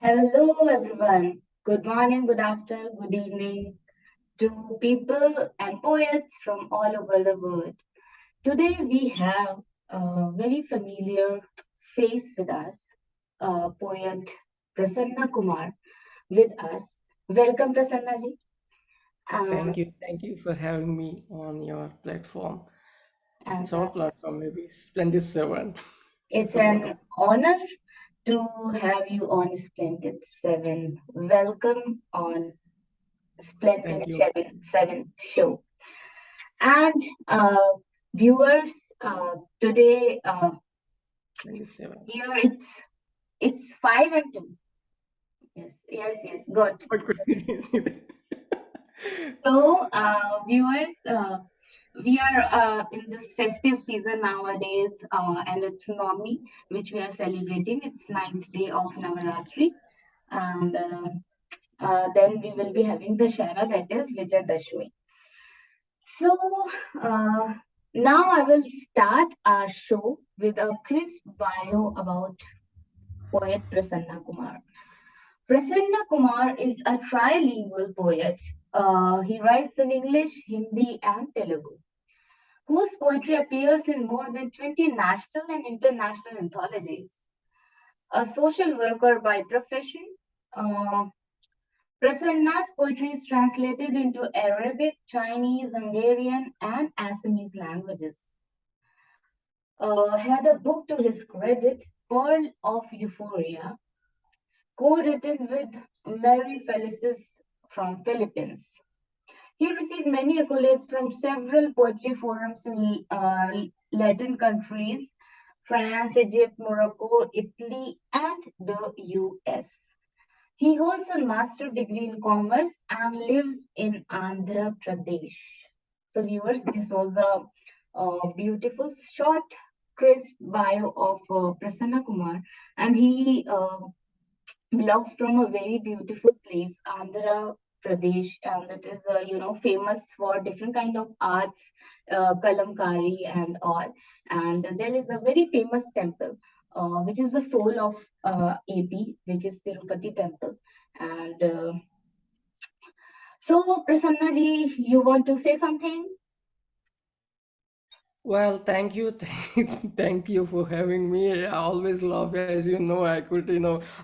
Hello, everyone. Good morning, good afternoon, good evening to people and poets from all over the world. Today, we have a very familiar face with us, poet Prasanna Kumar with us. Welcome, Prasanna ji. Um, Thank you for having me on your platform. and It's our platform, maybe Splendid 7. it's It's an an honor. honor to have you on Splendid 7. Welcome on Splendid Thank you. 7 show. And viewers, today Splendid 7. here it's 5 and 2. Yes, yes, yes. Good. What could you see that? So, viewers, we are in this festive season nowadays, and it's Navami, which we are celebrating. It's ninth day of Navaratri, and then we will be having the Shara, that is Vijayadashmi. So uh, now I will start our show with a crisp bio about poet Prasanna Kumar. Prasanna Kumar is a trilingual poet. He writes in English, Hindi, and Telugu, whose poetry appears in more than 20 national and international anthologies. A social worker by profession, uh, Prasanna's poetry is translated into Arabic, Chinese, Hungarian, and Assamese languages. Had a book to his credit, Pearl of Euphoria, co-written with Mary Felicis from Philippines. He received many accolades from several poetry forums in Latin countries, France, Egypt, Morocco, Italy, and the US. He holds a master degree in commerce and lives in Andhra Pradesh. So, viewers, this was a beautiful, short, crisp bio of Prasanna Kumar, and he belongs from a very beautiful place, Andhra Pradesh, and it is famous for different kind of arts, kalamkari and all. And there is a very famous temple, which is the soul of AP, which is Tirupati temple. And so, Prasanna ji, you want to say something? Well, thank you. Thank you for having me. I always laugh. As you know,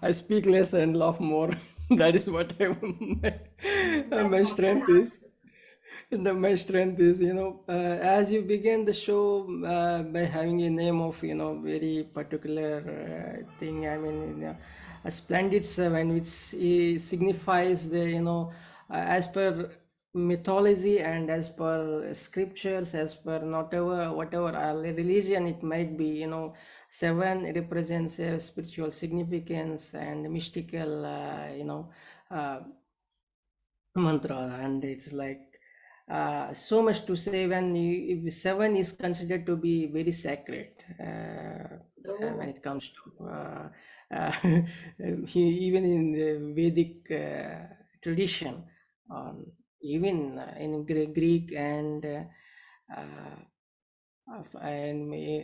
I speak less and laugh more. That is what my strength is. My strength is, as you begin the show by having a name of, very particular thing. I mean, a Splendid 7, which signifies the, as per mythology and as per scriptures, as per whatever religion it might be, 7 represents a spiritual significance and mystical, uh, mantra, and it's like so much to say when if 7 is considered to be very sacred when Oh, it comes to uh, even in the Vedic tradition, um, even in Greek and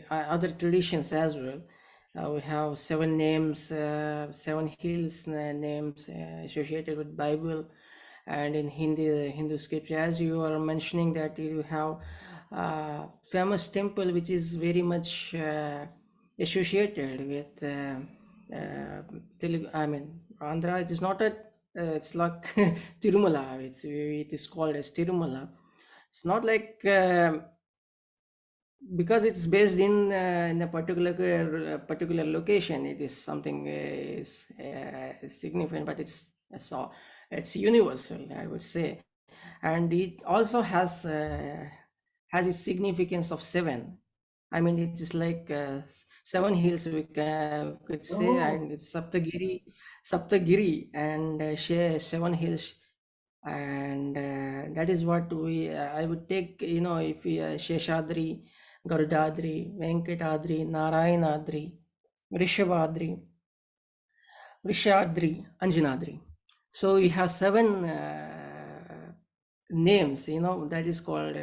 other traditions as well. We have 7 names, 7 hills names associated with Bible, and in Hindi, the Hindu scripture, as you are mentioning that you have famous temple which is very much associated with Telugu. I mean, Andhra. It is not a. It's like Tirumala. It is called as Tirumala. It's not like. Because it's based in a particular location, it is something significant, but it's universal, I would say. And it also has its significance of 7. I mean, it is like 7 hills, could say, oh, and it's Saptagiri, and 7 hills. And that is what I would take, if we Sheshadri, Garudadri, Venkatadri, Narayanadri, Rishabhadri, Vrishadri, Anjanadri. So we have 7 names, that is called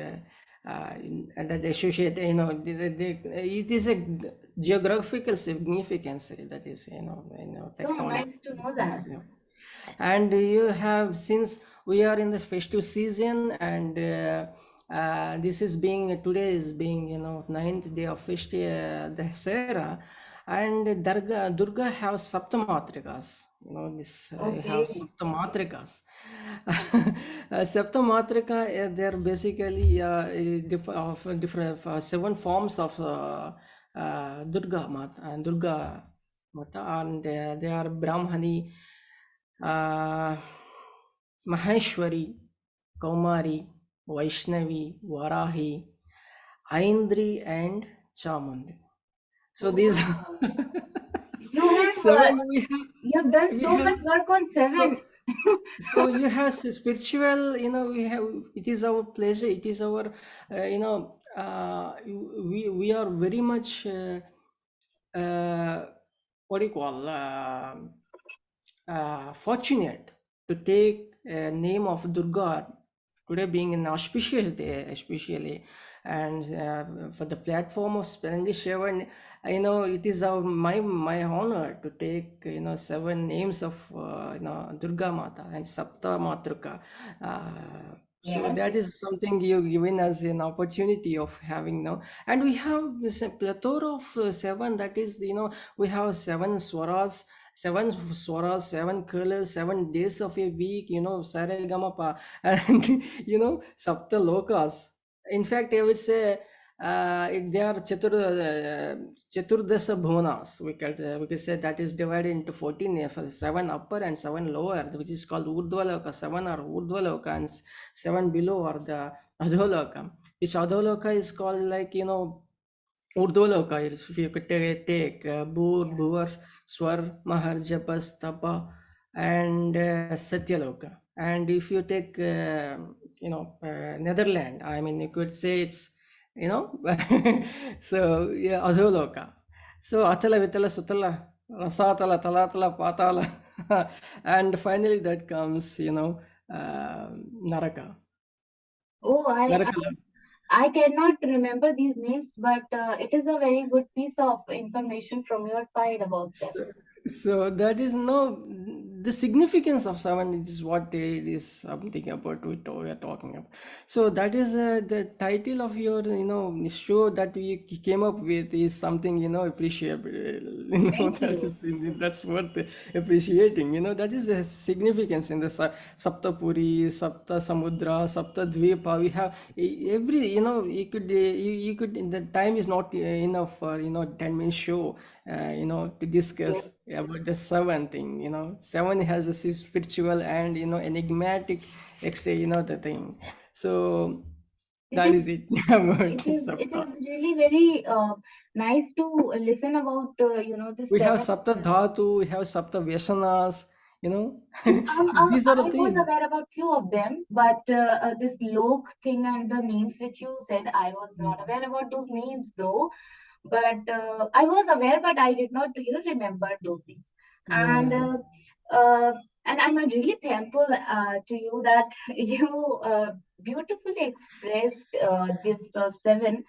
and that associate, it is a geographical significance, that is, So tectonic. nice to know that. And you have, since we are in the festive season, and this is being, today is being, ninth day of the Dasera, and Durga have Saptamatrikas. This you have Okay. Saptamatrikas. Saptamatrika, they're basically different seven forms of Durga Mata, and they are Brahmani, uh, Maheshwari, Kaumari, Vaishnavi, Varahi, Aindri, and Chamundi. So these Oh, you have seven we have. you have done We so have much work on so seven. so you have spiritual. We have. It is our pleasure. It is our. We are very much. Uh, what do you call? Fortunate to take a name of Durga today, being an auspicious day, especially, and for the platform of Splendid Seven, it is my honor to take seven names of Durga Mata and Sapta Matruka. So Yes. that is something you given us an opportunity of having now, and we have this plethora of seven. That is, we have seven swaras, seven colors, 7 days of a week, Saregamapa, and Sapta Lokas. In fact, I would say they are Chaturdasa Bhuvanas. We could say that is divided into 14, seven upper and seven lower, which is called Urdhvaloka. Seven are Urdhvaloka, and seven below are the Adholoka. Which Adholoka is called, like, Urdhvaloka. If you could take Bhur, Bhuvar, Swar, Mahar, Japas, Tapa, and Satyaloka. And if you take, Netherlands, I mean, you could say it's, you know, so yeah, Adholoka. So Atala, Vitala, Sutala, Rasatala, Talatala, Patala, and finally that comes, Naraka. Oh, Naraka. I cannot remember these names, but it is a very good piece of information from your side about them. So, so that is no, the significance of seven is what it is something about we are talking about. So that is the title of your show that we came up with is something appreciable. Thank That you. is, that's worth appreciating. That is the significance in the Saptapuri, Sapta Samudra, Sapta Dvipa. We have every, you could, the time is not enough for 10 minute show to Yes. discuss about the seven thing. Seven has a spiritual and enigmatic extra, the thing. So It that is is it about it Sapta. is really very nice to listen about this We have seven. Sapta Dhatu, we have Sapta Vyasanas, you know. These are the I was things. aware about few of them, but this lok thing and the names which you said, I was not aware about those names though. But I was aware, but I did not remember those things. And Yeah. uh, and I'm really thankful to you that you beautifully expressed this seven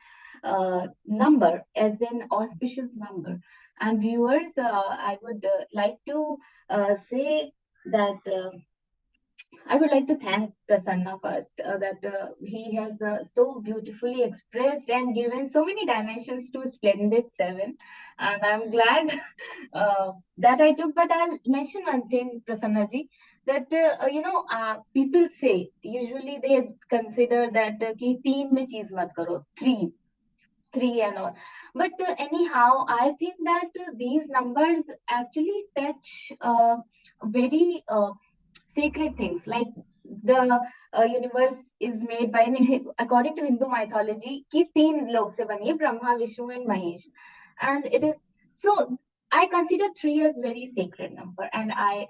number as an auspicious number. And viewers, I would like to say that. I would like to thank Prasanna first, that he has so beautifully expressed and given so many dimensions to Splendid Seven. And I'm glad that I took. But I'll mention one thing, Prasanna ji, that people say usually they consider that कि तीन में चीज मत करो, three and all. But anyhow, I think that these numbers actually touch very sacred things. Like the universe is made by, according to Hindu mythology, कि तीन लोग से बनी है, Brahma, Vishnu, and Mahesh. And it is so. I consider three as very sacred number, and I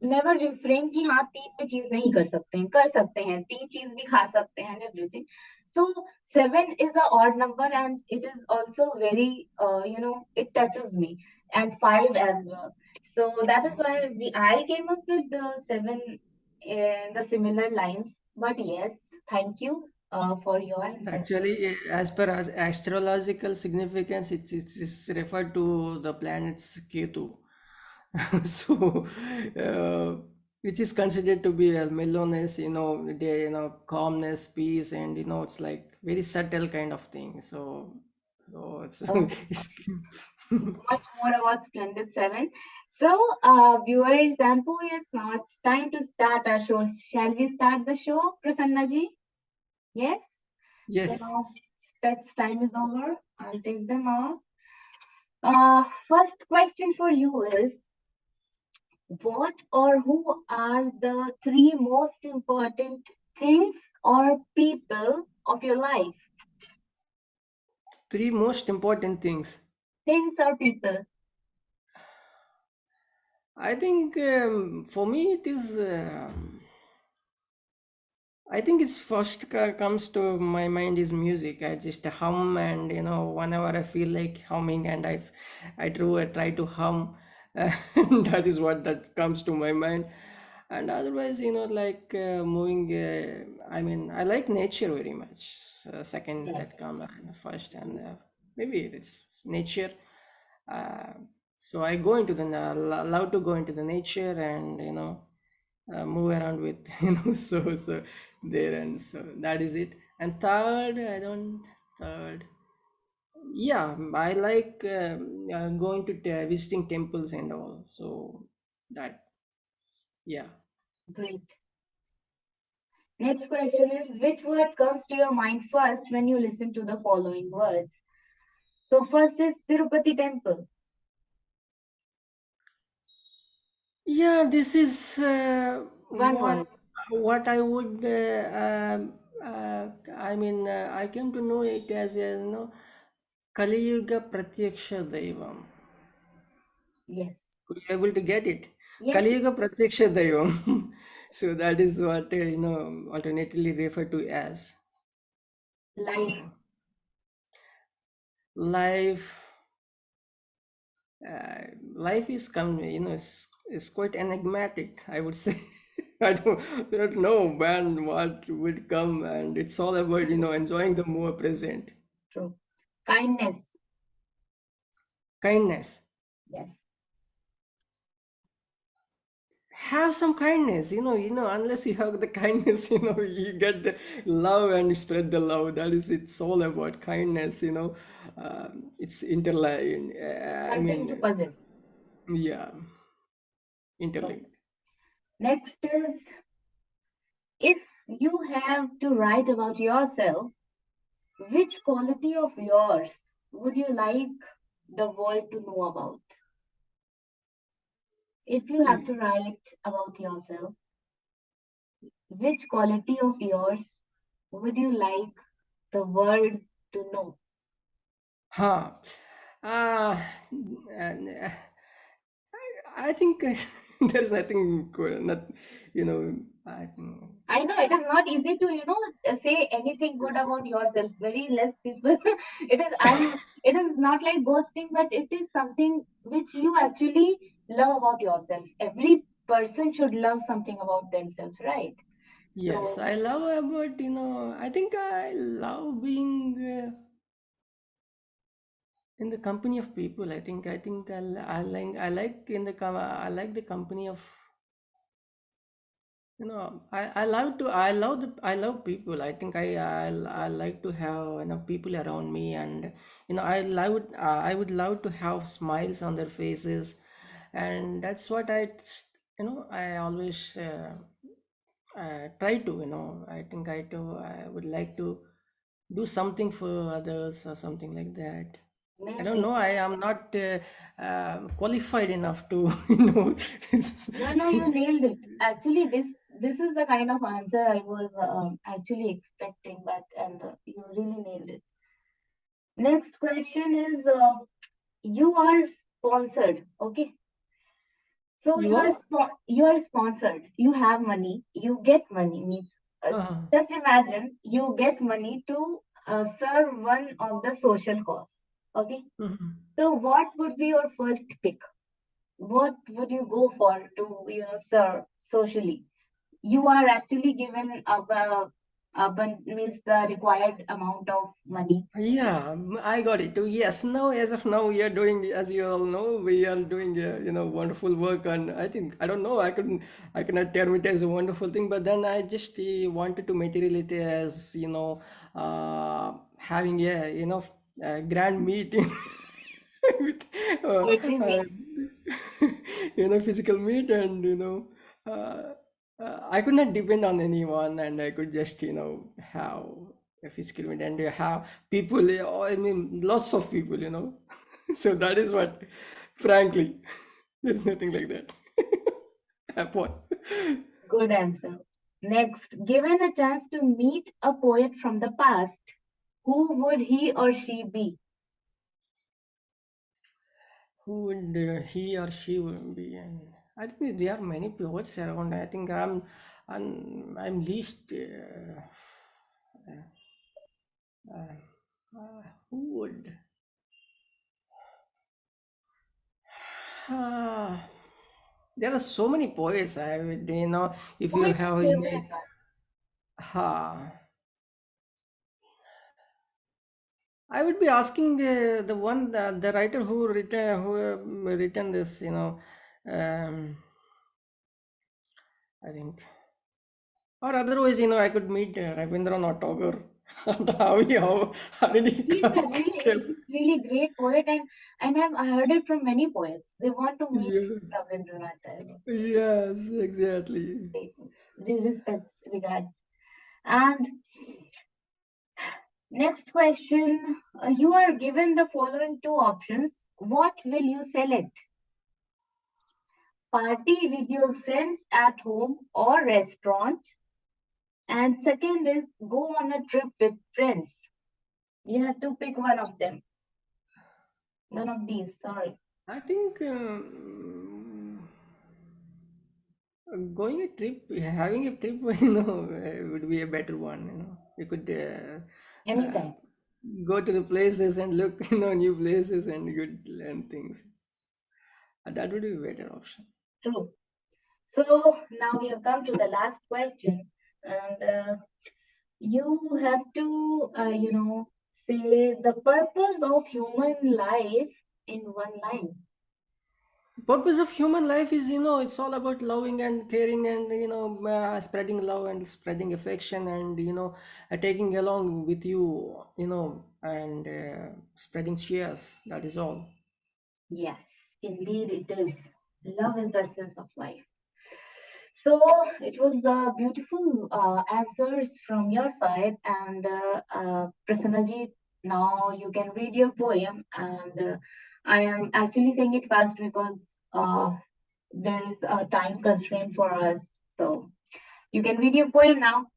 never refrain कि हाँ तीन में चीज नहीं कर सकते हैं तीन चीज भी खा सकते हैं and everything. So seven is a odd number, and it is also very it touches me, and five as well. So that is why I came up with the seven in the similar lines. But yes, thank you. for your information. Actually, as per as astrological significance, it's referred to the planets Ketu. So, which is considered to be a mellowness, calmness, peace, and it's like very subtle kind of thing. So it's, Okay, it's much more about Splendid 7. So, viewers and poets, now it's time to start our show. Shall we start the show, Prasanna ji? Yes? So yes. now stretch time is over. I'll take them off. First question for you is, what or who are the three most important things or people of your life? Three most important things. Things or people? I think for me it is. I think it's first comes to my mind is music. I just hum, and whenever I feel like humming, and I try to hum. That is what that comes to my mind. And otherwise, like moving. I mean, I like nature very much. Second Yes. that come first, and maybe it's nature. Uh, so I go into the love to go into the nature, and move around with so there, and so that is it. And third, I don't third yeah, I like going to visiting temples and all, so that, yeah. Great. Next question is, which word comes to your mind first when you listen to the following words? So first is Tirupati temple. Yeah, this is One. what I would I mean, I came to know it as a Kaliyuga Pratyaksha Daivam. Yes. Could you able to get it? Yes. Kaliyuga Pratyaksha Daivam. So that is what alternately referred to as. Life. So life, life is is quite enigmatic, I would say. I don't know when what would come, and it's all about enjoying the more present. True. Kindness. Kindness. Yes. Have some kindness, unless you have the kindness, you get the love and spread the love. That is, it's all about kindness. It's interlinked. I Something to mean, possess. yeah, Okay. interlinked. Next is, if you have to write about yourself, which quality of yours would you like the world to know about? If you have to write about yourself, which quality of yours would you like the world to know? Huh. Uh, and, I think there's nothing, not, I think. I know it is not easy to, say anything good about yourself. Very less people. It is not like ghosting, but it is something which you actually love about yourself. Every person should love something about themselves, right? Yes, So I love about, I think I love being in the company of people. I think I like I like the company of, I love people. I like to have people around me, and I would love to have smiles on their faces, and that's what I always try to, I would like to do something for others or something like that. I don't amazing. know. I am not qualified enough to, No, no, you nailed it. Actually, this is the kind of answer I was actually expecting, but you really nailed it. Next question is, you are sponsored, okay? So You are. you are sponsored. You have money. You get money. Means Uh, just imagine you get money to serve one of the social cause. Okay. mhm. So what would be your first pick? What would you go for to serve socially? You are actually given a but means the required amount of money. Yeah, I got it too. Yes, now as of now, we are doing, as you all know, we are doing, wonderful work. And I think I don't know, I cannot term it as a wonderful thing. But then I just wanted to material it as having a a grand meeting with uh, Poetry uh, meet. physical meet, and I could not depend on anyone, and I could just have a physical meet and have people. I mean, lots of people. So that is what, frankly, there's nothing like that. Happen. Good answer. Next, given a chance to meet a poet from the past, who would he or she be? Who would he or she will be? And I think there are many poets around. I think I'm least. Who would? Ah, there are so many poets. I would, if Who you is have your in favorite it, one? ha, I would be asking the one the writer who written this. Um, I think, or otherwise, I could meet Rabindranath Tagore. How did he come? He's really great poet, and I've heard it from many poets. They want to meet Yeah. Rabindranath Tagore. Yes, exactly. They respect regards. And next question, you are given the following two options. What will you select? Party with your friends at home or restaurant? And second is go on a trip with friends. You have to pick one of them. One of these, sorry. I think going a trip, having a trip, would be a better one. You could Anytime. go to the places and look, new places, and you could learn things. That would be a better option. True. So now we have come to the last question. And you have to, say the purpose of human life in one line. Purpose of human life is, it's all about loving and caring, and spreading love and spreading affection, and taking along with you, and spreading cheers. That is all. Yes, indeed it is. Love is the essence of life. So it was beautiful answers from your side, and Prasannaji, now you can read your poem, and I am actually saying it fast because there is a time constraint for us. So you can read your poem now.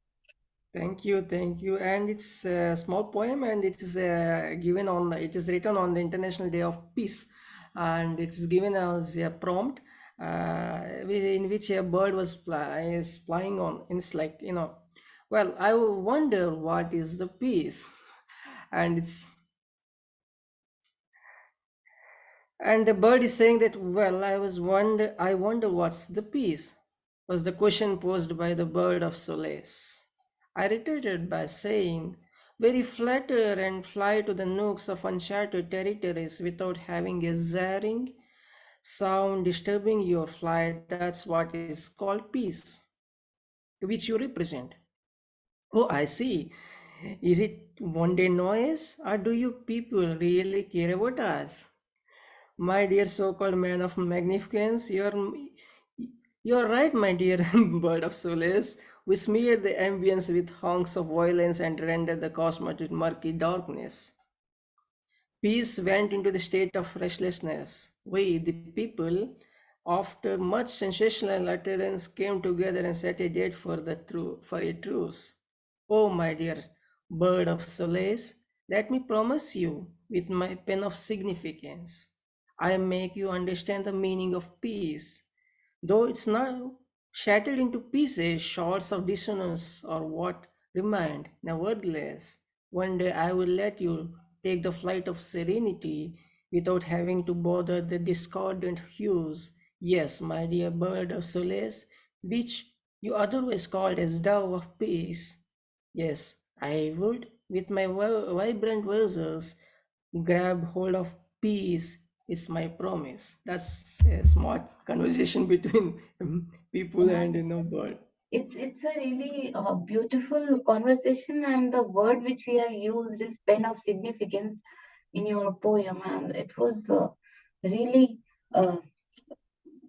Thank you, thank you. And it's a small poem, and it is it is written on the International Day of Peace, and it is given as a prompt, in which a bird is flying on. And it's like, well, I wonder what is the peace, and the bird is saying that, well, I wonder what's the peace, was the question posed by the bird of solace. I retorted by saying, very flatter and fly to the nooks of uncharted territories without having a zarring sound disturbing your flight. That's what is called peace, which you represent. Oh, I see. Is it one day noise, or do you people really care about us? My dear so-called man of magnificence, you're right, my dear bird of solace. We smear the ambience with honks of violence and render the cosmos with murky darkness. Peace went into the state of restlessness. We, the people, after much sensational utterance, came together and set a date for a truce. Oh, my dear bird of solace, let me promise you, with my pen of significance, I make you understand the meaning of peace, though it's now shattered into pieces, shards of dissonance, or what remained. Nevertheless, one day I will let you take the flight of serenity without having to bother the discordant hues. Yes, my dear bird of solace, which you otherwise called as dove of peace. Yes, I would, with my vibrant verses, grab hold of peace is my promise. That's a smart conversation between people Yeah, and bird. it's a really beautiful conversation, and the word which we have used is pen of significance in your poem, and it was really uh,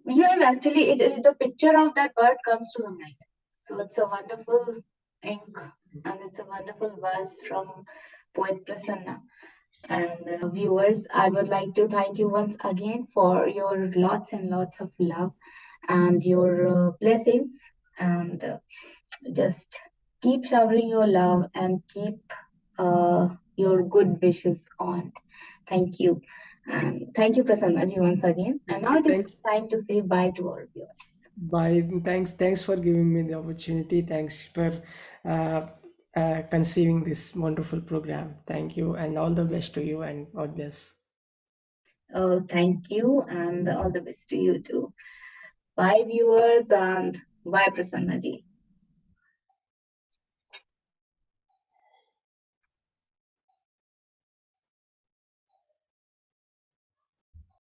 you have actually the picture of that bird comes to the mind. So it's a wonderful ink, and it's a wonderful verse from poet Prasanna. And viewers, I would like to thank you once again for your lots and lots of love and your blessings. And just keep showering your love and keep your good wishes on. Thank you. And thank you, Prasannaji, once again. And now it is Thank time to say bye to our viewers. Bye. Thanks for giving me the opportunity. Thanks for uh, conceiving this wonderful program. Thank you, and all the best to you, and God bless. Thank you, and all the best to you too. Bye, viewers, and bye, Prasannaji.